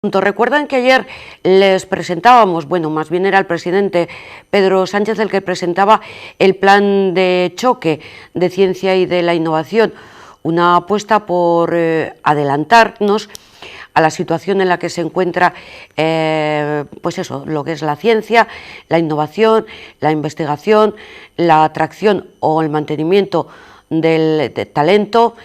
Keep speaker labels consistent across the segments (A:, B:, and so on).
A: Recuerdan que ayer les presentábamos, bueno, más bien era el presidente Pedro Sánchez el que presentaba el plan de choque de ciencia y de la innovación, una apuesta por adelantarnos a la situación en la que se encuentra, pues eso, lo que es la ciencia, la innovación, la investigación, la atracción o el mantenimiento del talento.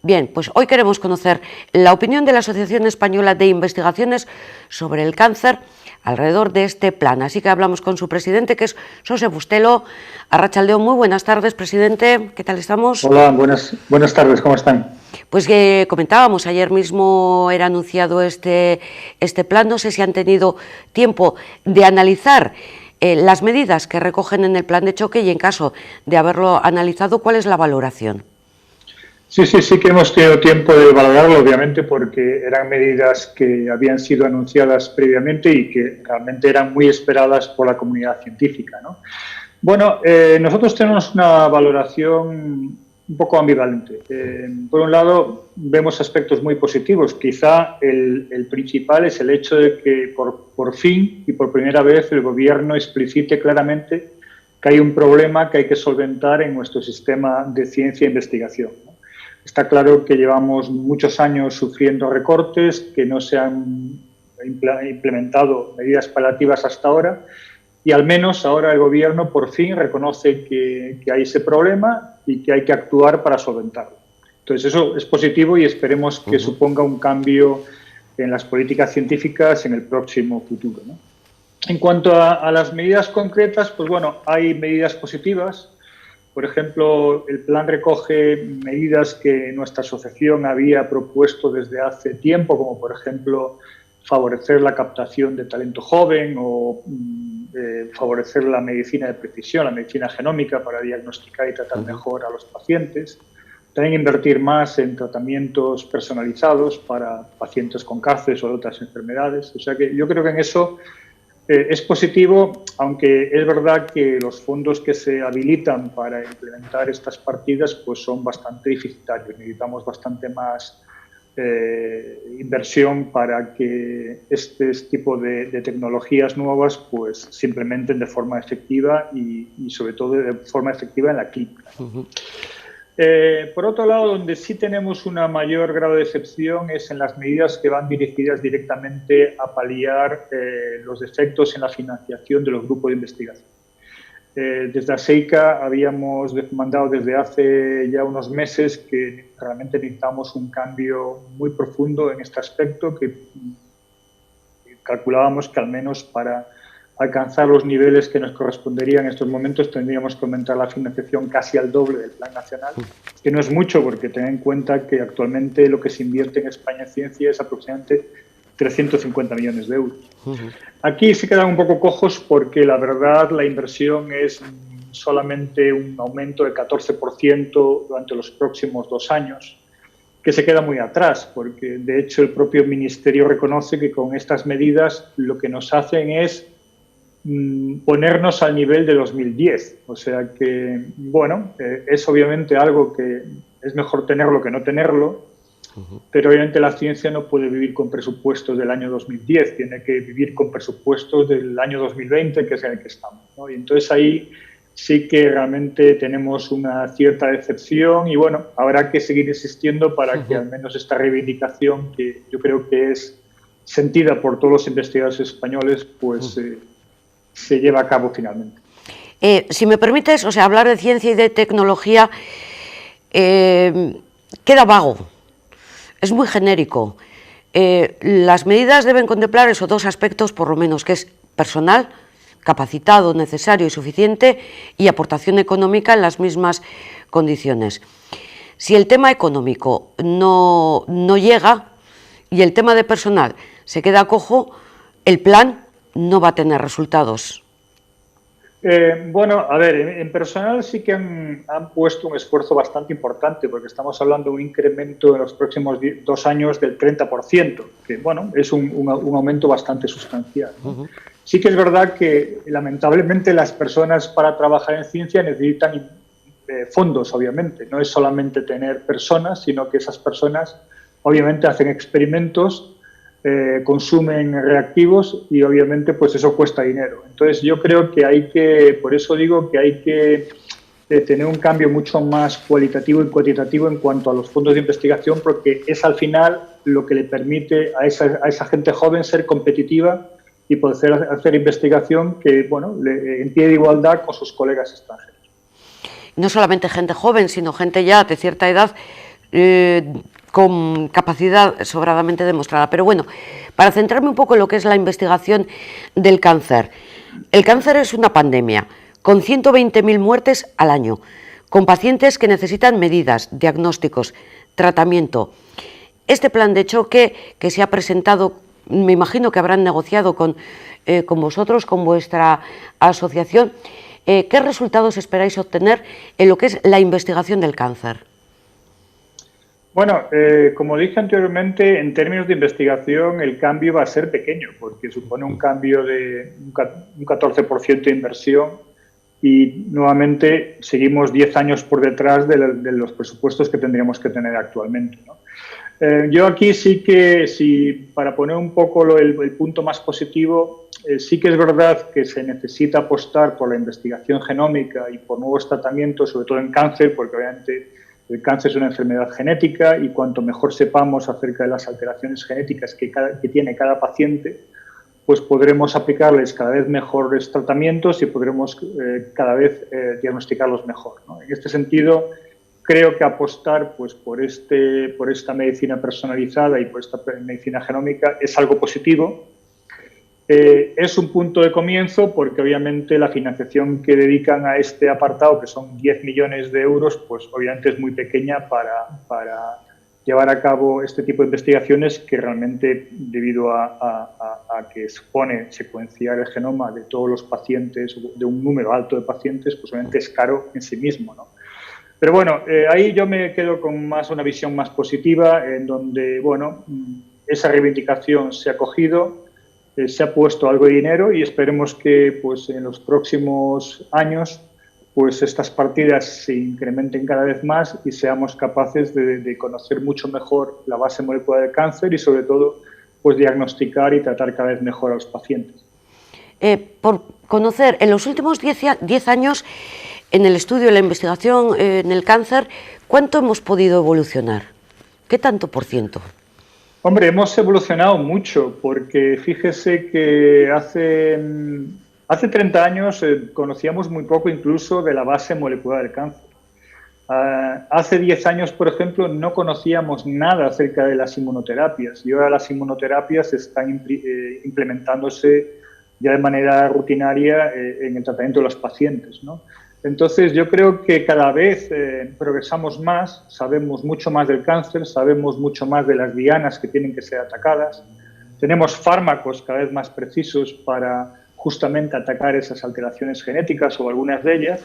A: Bien, pues hoy queremos conocer la opinión de la Asociación Española de Investigaciones sobre el Cáncer alrededor de este plan. Así que hablamos con su presidente, que es José Bustelo. Arratsaldeon, muy buenas tardes, presidente. ¿Qué tal estamos?
B: Hola, buenas tardes, ¿cómo están?
A: Pues que comentábamos, ayer mismo era anunciado este plan. No sé si han tenido tiempo de analizar las medidas que recogen en el plan de choque y, en caso de haberlo analizado, ¿cuál es la valoración?
B: Sí que hemos tenido tiempo de valorarlo, obviamente, porque eran medidas que habían sido anunciadas previamente y que realmente eran muy esperadas por la comunidad científica, ¿no? Bueno, nosotros tenemos una valoración un poco ambivalente. Por un lado, vemos aspectos muy positivos. Quizá el principal es el hecho de que por fin y por primera vez el Gobierno explicite claramente que hay un problema que hay que solventar en nuestro sistema de ciencia e investigación, ¿no? Está claro que llevamos muchos años sufriendo recortes, que no se han implementado medidas paliativas hasta ahora y al menos ahora el Gobierno por fin reconoce que hay ese problema y que hay que actuar para solventarlo. Entonces eso es positivo y esperemos que suponga un cambio en las políticas científicas en el próximo futuro, ¿no? En cuanto a las medidas concretas, pues bueno, hay medidas positivas. Por ejemplo, el plan recoge medidas que nuestra asociación había propuesto desde hace tiempo, como por ejemplo favorecer la captación de talento joven o favorecer la medicina de precisión, la medicina genómica para diagnosticar y tratar mejor a los pacientes. También invertir más en tratamientos personalizados para pacientes con cáncer o otras enfermedades. O sea que yo creo que en eso es positivo, aunque es verdad que los fondos que se habilitan para implementar estas partidas pues son bastante deficitarios. Necesitamos bastante más inversión para que este tipo de tecnologías nuevas pues se implementen de forma efectiva y sobre todo de forma efectiva en la clínica. Por otro lado, donde sí tenemos un mayor grado de excepción es en las medidas que van dirigidas directamente a paliar los defectos en la financiación de los grupos de investigación. Desde ASEICA habíamos demandado desde hace ya unos meses que realmente necesitamos un cambio muy profundo en este aspecto, que calculábamos que al menos para alcanzar los niveles que nos corresponderían en estos momentos tendríamos que aumentar la financiación casi al doble del Plan Nacional, que no es mucho porque ten en cuenta que actualmente lo que se invierte en España en ciencia es aproximadamente 350 millones de euros. Aquí se quedan un poco cojos porque la verdad la inversión es solamente un aumento de 14% durante los próximos 2 años, que se queda muy atrás porque de hecho el propio Ministerio reconoce que con estas medidas lo que nos hacen es ponernos al nivel de 2010. O sea que, bueno, es obviamente algo que es mejor tenerlo que no tenerlo, pero obviamente la ciencia no puede vivir con presupuestos del año 2010, tiene que vivir con presupuestos del año 2020, que es en el que estamos, ¿no? Y entonces ahí sí que realmente tenemos una cierta decepción y, bueno, habrá que seguir insistiendo para que al menos esta reivindicación, que yo creo que es sentida por todos los investigadores españoles, pues se lleva a cabo finalmente.
A: Si me permites, o sea, hablar de ciencia y de tecnología queda vago, es muy genérico. Las medidas deben contemplar esos dos aspectos, por lo menos, que es personal, capacitado, necesario y suficiente, y aportación económica en las mismas condiciones. Si el tema económico no llega y el tema de personal se queda cojo, el plan no va a tener resultados.
B: Bueno, a ver, en personal sí que han puesto un esfuerzo bastante importante porque estamos hablando de un incremento en los próximos 2 años del 30%, que bueno, es un aumento bastante sustancial, ¿no? Sí que es verdad que lamentablemente las personas para trabajar en ciencia necesitan fondos, obviamente. No es solamente tener personas, sino que esas personas obviamente hacen experimentos consumen reactivos y obviamente pues eso cuesta dinero. Entonces yo creo que por eso digo que hay que tener un cambio mucho más cualitativo y cuantitativo en cuanto a los fondos de investigación, porque es al final lo que le permite a esa gente joven ser competitiva y poder hacer investigación que, bueno, en pie de igualdad con sus colegas extranjeros.
A: No solamente gente joven, sino gente ya de cierta edad con capacidad sobradamente demostrada. Pero bueno, para centrarme un poco en lo que es la investigación del cáncer. El cáncer es una pandemia con 120.000 muertes al año, con pacientes que necesitan medidas, diagnósticos, tratamiento. Este plan de choque que se ha presentado, me imagino que habrán negociado con vosotros, con vuestra asociación. ¿Qué resultados esperáis obtener en lo que es la investigación del cáncer?
B: Bueno, como dije anteriormente, en términos de investigación el cambio va a ser pequeño, porque supone un cambio de un 14% de inversión y nuevamente seguimos 10 años por detrás de los presupuestos que tendríamos que tener actualmente, ¿no? Yo aquí para poner un poco el punto más positivo, sí que es verdad que se necesita apostar por la investigación genómica y por nuevos tratamientos, sobre todo en cáncer, porque obviamente el cáncer es una enfermedad genética y cuanto mejor sepamos acerca de las alteraciones genéticas que tiene cada paciente, pues podremos aplicarles cada vez mejores tratamientos y podremos cada vez diagnosticarlos mejor, ¿no? En este sentido, creo que apostar pues, por esta medicina personalizada y por esta medicina genómica es algo positivo. Es un punto de comienzo porque obviamente la financiación que dedican a este apartado, que son 10 millones de euros, pues obviamente es muy pequeña para llevar a cabo este tipo de investigaciones que realmente, debido a que supone secuenciar el genoma de todos los pacientes, de un número alto de pacientes, pues obviamente es caro en sí mismo, ¿no? Pero bueno, ahí yo me quedo con una visión más positiva, en donde, bueno, esa reivindicación se ha cogido, se ha puesto algo de dinero y esperemos que pues, en los próximos años pues estas partidas se incrementen cada vez más y seamos capaces de conocer mucho mejor la base molecular del cáncer y sobre todo pues diagnosticar y tratar cada vez mejor a los pacientes.
A: Por conocer, en los últimos 10 años en el estudio y la investigación en el cáncer, ¿cuánto hemos podido evolucionar? ¿Qué tanto por ciento?
B: Hombre, hemos evolucionado mucho porque fíjese que hace 30 años conocíamos muy poco incluso de la base molecular del cáncer. Hace 10 años, por ejemplo, no conocíamos nada acerca de las inmunoterapias y ahora las inmunoterapias están implementándose ya de manera rutinaria en el tratamiento de los pacientes, ¿no? Entonces, yo creo que cada vez progresamos más, sabemos mucho más del cáncer, sabemos mucho más de las dianas que tienen que ser atacadas, tenemos fármacos cada vez más precisos para justamente atacar esas alteraciones genéticas o algunas de ellas.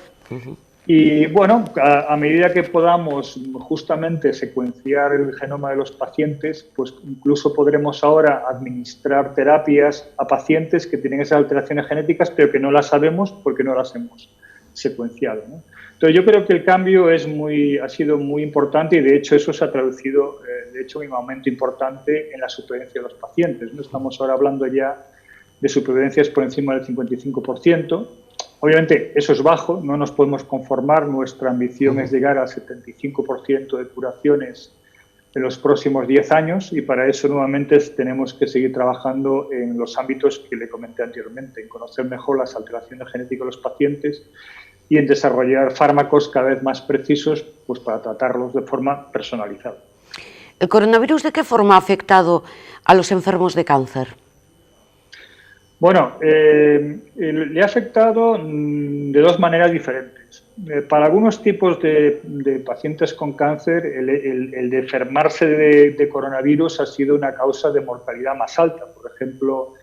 B: Y bueno, a medida que podamos justamente secuenciar el genoma de los pacientes, pues incluso podremos ahora administrar terapias a pacientes que tienen esas alteraciones genéticas, pero que no las sabemos porque no las hemos secuenciado, ¿no? Entonces yo creo que el cambio ha sido muy importante y de hecho eso se ha traducido en un aumento importante en la supervivencia de los pacientes, ¿no? Estamos ahora hablando ya de supervivencias por encima del 55%. Obviamente eso es bajo, no nos podemos conformar, nuestra ambición es llegar al 75% de curaciones en los próximos 10 años y para eso nuevamente tenemos que seguir trabajando en los ámbitos que le comenté anteriormente, en conocer mejor las alteraciones genéticas de los pacientes y en desarrollar fármacos cada vez más precisos pues, para tratarlos de forma personalizada.
A: ¿El coronavirus de qué forma ha afectado a los enfermos de cáncer?
B: Bueno, le ha afectado de dos maneras diferentes. Para algunos tipos de pacientes con cáncer, el de enfermarse de coronavirus ha sido una causa de mortalidad más alta. Por ejemplo,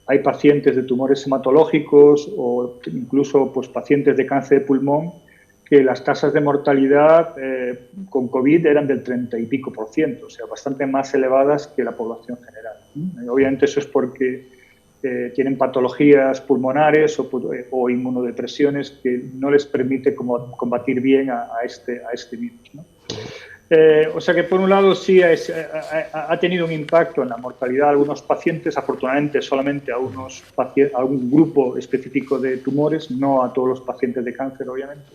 B: hay pacientes de tumores hematológicos o incluso pues, pacientes de cáncer de pulmón que las tasas de mortalidad con COVID eran del 30 y pico %, o sea, bastante más elevadas que la población general. Obviamente eso es porque tienen patologías pulmonares o inmunodepresiones que no les permite combatir bien a este virus, ¿no? O sea que por un lado sí ha tenido un impacto en la mortalidad de algunos pacientes, afortunadamente solamente a un grupo específico de tumores, no a todos los pacientes de cáncer, obviamente.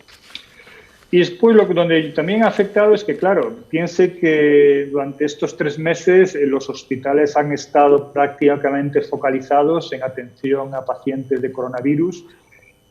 B: Y después donde también ha afectado es que, claro, piense que durante estos 3 meses los hospitales han estado prácticamente focalizados en atención a pacientes de coronavirus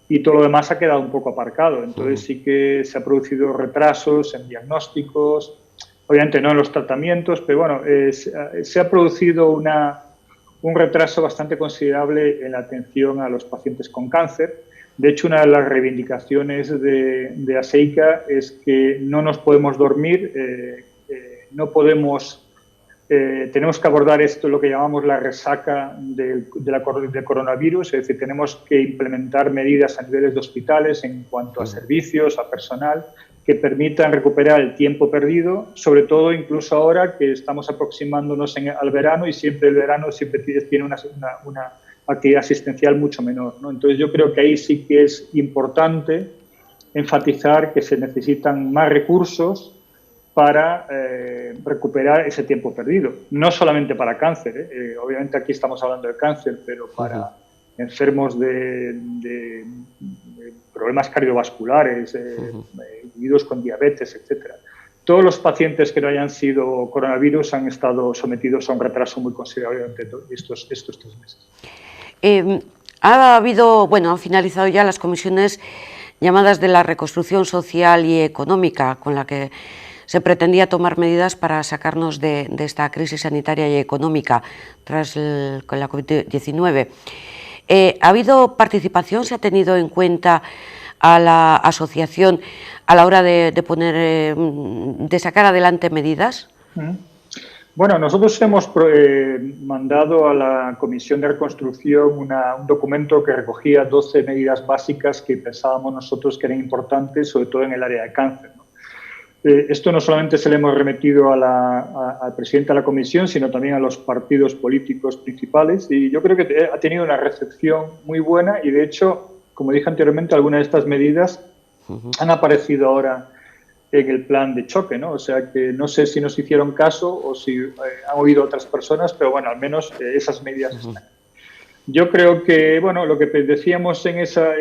B: y todo lo demás ha quedado un poco aparcado. Entonces sí que se han producido retrasos en diagnósticos, obviamente no en los tratamientos, pero bueno, se ha producido un retraso bastante considerable en la atención a los pacientes con cáncer. De hecho, una de las reivindicaciones de ASEICA es que no nos podemos dormir, no podemos, tenemos que abordar esto, lo que llamamos la resaca del coronavirus, es decir, tenemos que implementar medidas a niveles de hospitales en cuanto a servicios, a personal, que permitan recuperar el tiempo perdido, sobre todo incluso ahora que estamos aproximándonos al verano y siempre el verano siempre tiene una actividad asistencial mucho menor, ¿no? Entonces yo creo que ahí sí que es importante enfatizar que se necesitan más recursos para recuperar ese tiempo perdido. No solamente para cáncer, obviamente aquí estamos hablando de cáncer, pero para enfermos de problemas cardiovasculares, individuos con diabetes, etcétera. Todos los pacientes que no hayan sido coronavirus han estado sometidos a un retraso muy considerable durante estos 3 meses.
A: Ha habido, bueno, han finalizado ya las comisiones llamadas de la reconstrucción social y económica, con la que se pretendía tomar medidas para sacarnos de esta crisis sanitaria y económica tras con la COVID-19. ¿Ha habido participación? ¿Se ha tenido en cuenta a la asociación a la hora de sacar adelante medidas?
B: Bueno, nosotros hemos mandado a la Comisión de Reconstrucción un documento que recogía 12 medidas básicas que pensábamos nosotros que eran importantes, sobre todo en el área de cáncer, ¿no? Esto no solamente se le hemos remitido al presidente de la Comisión, sino también a los partidos políticos principales, y yo creo que ha tenido una recepción muy buena y, de hecho, como dije anteriormente, algunas de estas medidas han aparecido ahora en el plan de choque, ¿no? O sea que no sé si nos hicieron caso o si han oído otras personas, pero bueno, al menos esas medidas están. Yo creo que, bueno, lo que decíamos en esa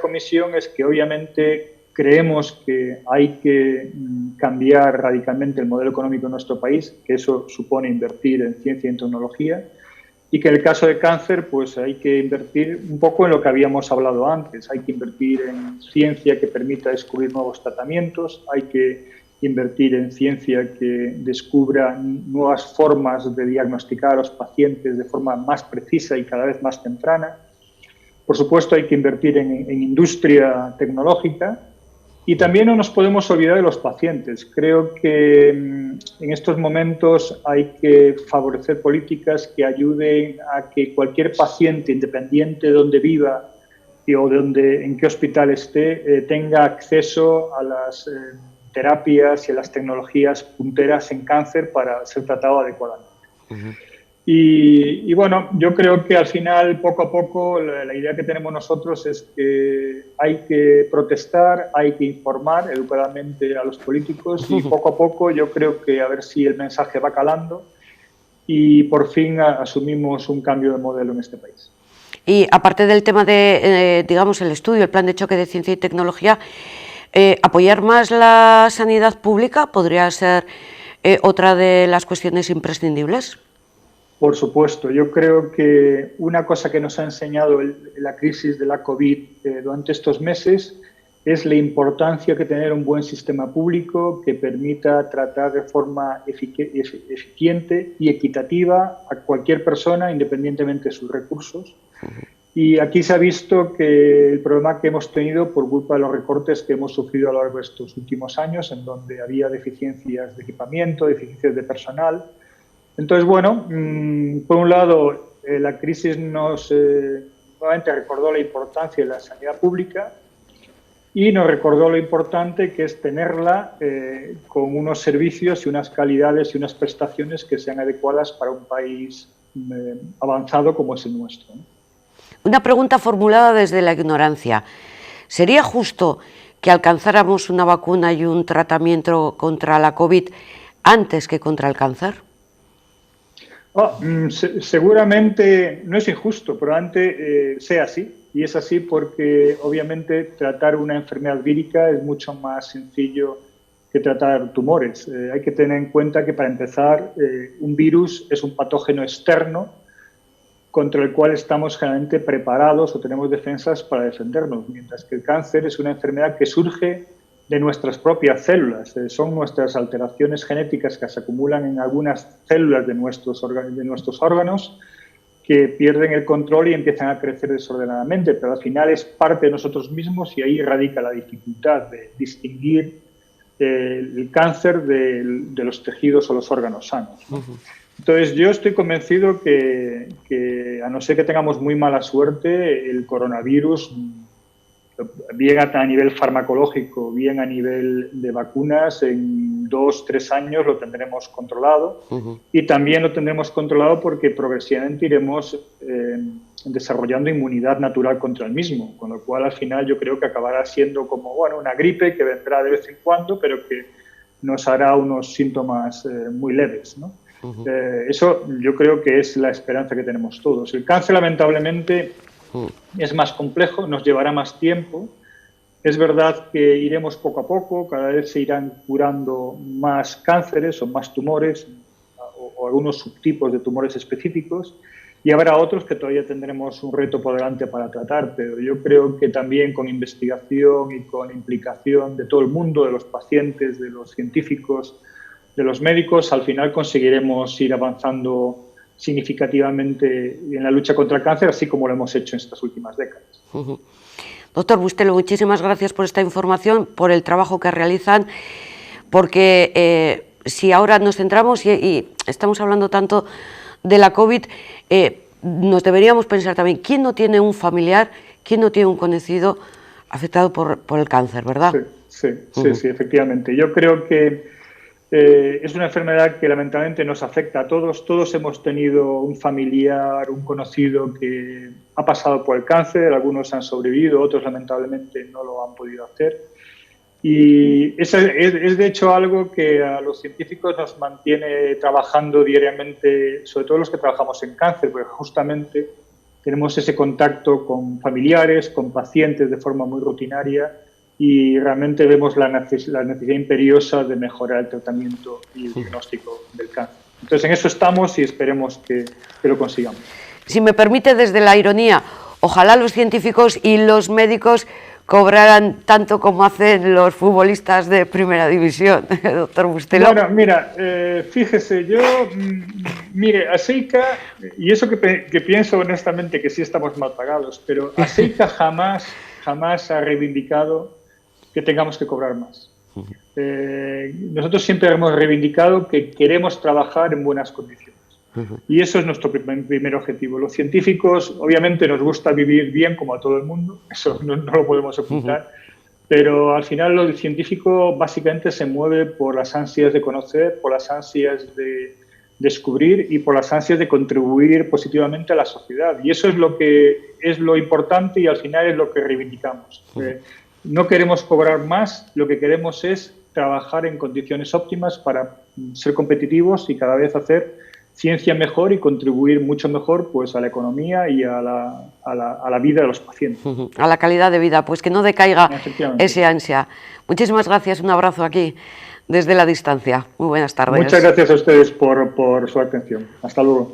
B: comisión es que obviamente creemos que hay que cambiar radicalmente el modelo económico de nuestro país, que eso supone invertir en ciencia y en tecnología, y que en el caso de cáncer pues hay que invertir un poco en lo que habíamos hablado antes. Hay que invertir en ciencia que permita descubrir nuevos tratamientos, hay que invertir en ciencia que descubra nuevas formas de diagnosticar a los pacientes de forma más precisa y cada vez más temprana. Por supuesto, hay que invertir en industria tecnológica. Y también no nos podemos olvidar de los pacientes. Creo que en estos momentos hay que favorecer políticas que ayuden a que cualquier paciente, independiente de dónde viva o en qué hospital esté, tenga acceso a las terapias y a las tecnologías punteras en cáncer para ser tratado adecuadamente. Y bueno, yo creo que al final, poco a poco, la idea que tenemos nosotros es que hay que protestar, hay que informar educadamente a los políticos y poco a poco yo creo que a ver si el mensaje va calando y por fin asumimos un cambio de modelo en este país.
A: Y aparte del tema de, digamos, el estudio, el plan de choque de ciencia y tecnología, ¿apoyar más la sanidad pública podría ser otra de las cuestiones imprescindibles?
B: Por supuesto, yo creo que una cosa que nos ha enseñado la crisis de la COVID durante estos meses es la importancia que tener un buen sistema público que permita tratar de forma eficiente y equitativa a cualquier persona, independientemente de sus recursos. Y aquí se ha visto que el problema que hemos tenido por culpa de los recortes que hemos sufrido a lo largo de estos últimos años, en donde había deficiencias de equipamiento, deficiencias de personal. Entonces, bueno, por un lado, la crisis nos nuevamente recordó la importancia de la sanidad pública y nos recordó lo importante que es tenerla con unos servicios y unas calidades y unas prestaciones que sean adecuadas para un país avanzado como es el nuestro, ¿no?
A: Una pregunta formulada desde la ignorancia. ¿Sería justo que alcanzáramos una vacuna y un tratamiento contra la COVID antes que contra el cáncer?
B: Seguramente no es injusto, probablemente sea así. Y es así porque, obviamente, tratar una enfermedad vírica es mucho más sencillo que tratar tumores. Hay que tener en cuenta que, para empezar, un virus es un patógeno externo contra el cual estamos generalmente preparados o tenemos defensas para defendernos, mientras que el cáncer es una enfermedad que surge de nuestras propias células. Son nuestras alteraciones genéticas que se acumulan en algunas células de nuestros órganos, que pierden el control y empiezan a crecer desordenadamente, pero al final es parte de nosotros mismos y ahí radica la dificultad de distinguir el cáncer de los tejidos o los órganos sanos, ¿no? Entonces, yo estoy convencido que a no ser que tengamos muy mala suerte, el coronavirus, bien a nivel farmacológico, bien a nivel de vacunas, en 2-3 años lo tendremos controlado. Y también lo tendremos controlado porque progresivamente iremos desarrollando inmunidad natural contra el mismo, con lo cual al final yo creo que acabará siendo como, bueno, una gripe que vendrá de vez en cuando, pero que nos hará unos síntomas muy leves, ¿no? Eso yo creo que es la esperanza que tenemos todos. El cáncer, lamentablemente, es más complejo, nos llevará más tiempo. Es verdad que iremos poco a poco, cada vez se irán curando más cánceres o más tumores o algunos subtipos de tumores específicos, y habrá otros que todavía tendremos un reto por delante para tratar, pero yo creo que también con investigación y con implicación de todo el mundo, de los pacientes, de los científicos, de los médicos, al final conseguiremos ir avanzando significativamente en la lucha contra el cáncer, así como lo hemos hecho en estas últimas décadas.
A: Doctor Bustelo, muchísimas gracias por esta información, por el trabajo que realizan, porque si ahora nos centramos y estamos hablando tanto de la COVID, nos deberíamos pensar también, ¿quién no tiene un familiar, quién no tiene un conocido afectado por el cáncer, verdad?
B: Sí, efectivamente. Yo creo que es una enfermedad que lamentablemente nos afecta a todos. Todos hemos tenido un familiar, un conocido que ha pasado por el cáncer, algunos han sobrevivido, otros lamentablemente no lo han podido hacer. Y es de hecho algo que a los científicos nos mantiene trabajando diariamente, sobre todo los que trabajamos en cáncer, porque justamente tenemos ese contacto con familiares, con pacientes de forma muy rutinaria, y realmente vemos la necesidad imperiosa de mejorar el tratamiento y el diagnóstico del cáncer. Entonces, en eso estamos y esperemos que lo consigamos.
A: Si me permite, desde la ironía, ojalá los científicos y los médicos cobraran tanto como hacen los futbolistas de primera división, doctor Bustelo.
B: Bueno, mira, fíjese, mire, Asseika, y eso que pienso honestamente que sí estamos mal pagados, pero Asseika jamás ha reivindicado que tengamos que cobrar más. Nosotros siempre hemos reivindicado que queremos trabajar en buenas condiciones. Y eso es nuestro primer objetivo. Los científicos, obviamente, nos gusta vivir bien como a todo el mundo, eso no lo podemos ocultar, pero al final el científico básicamente se mueve por las ansias de conocer, por las ansias de descubrir y por las ansias de contribuir positivamente a la sociedad. Y eso es lo importante y al final es lo que reivindicamos. No queremos cobrar más, lo que queremos es trabajar en condiciones óptimas para ser competitivos y cada vez hacer ciencia mejor y contribuir mucho mejor, pues, a la economía y a la vida de los pacientes.
A: A la calidad de vida, pues que no decaiga ese ansia. Muchísimas gracias, un abrazo aquí desde la distancia. Muy buenas tardes.
B: Muchas gracias a ustedes por su atención. Hasta luego.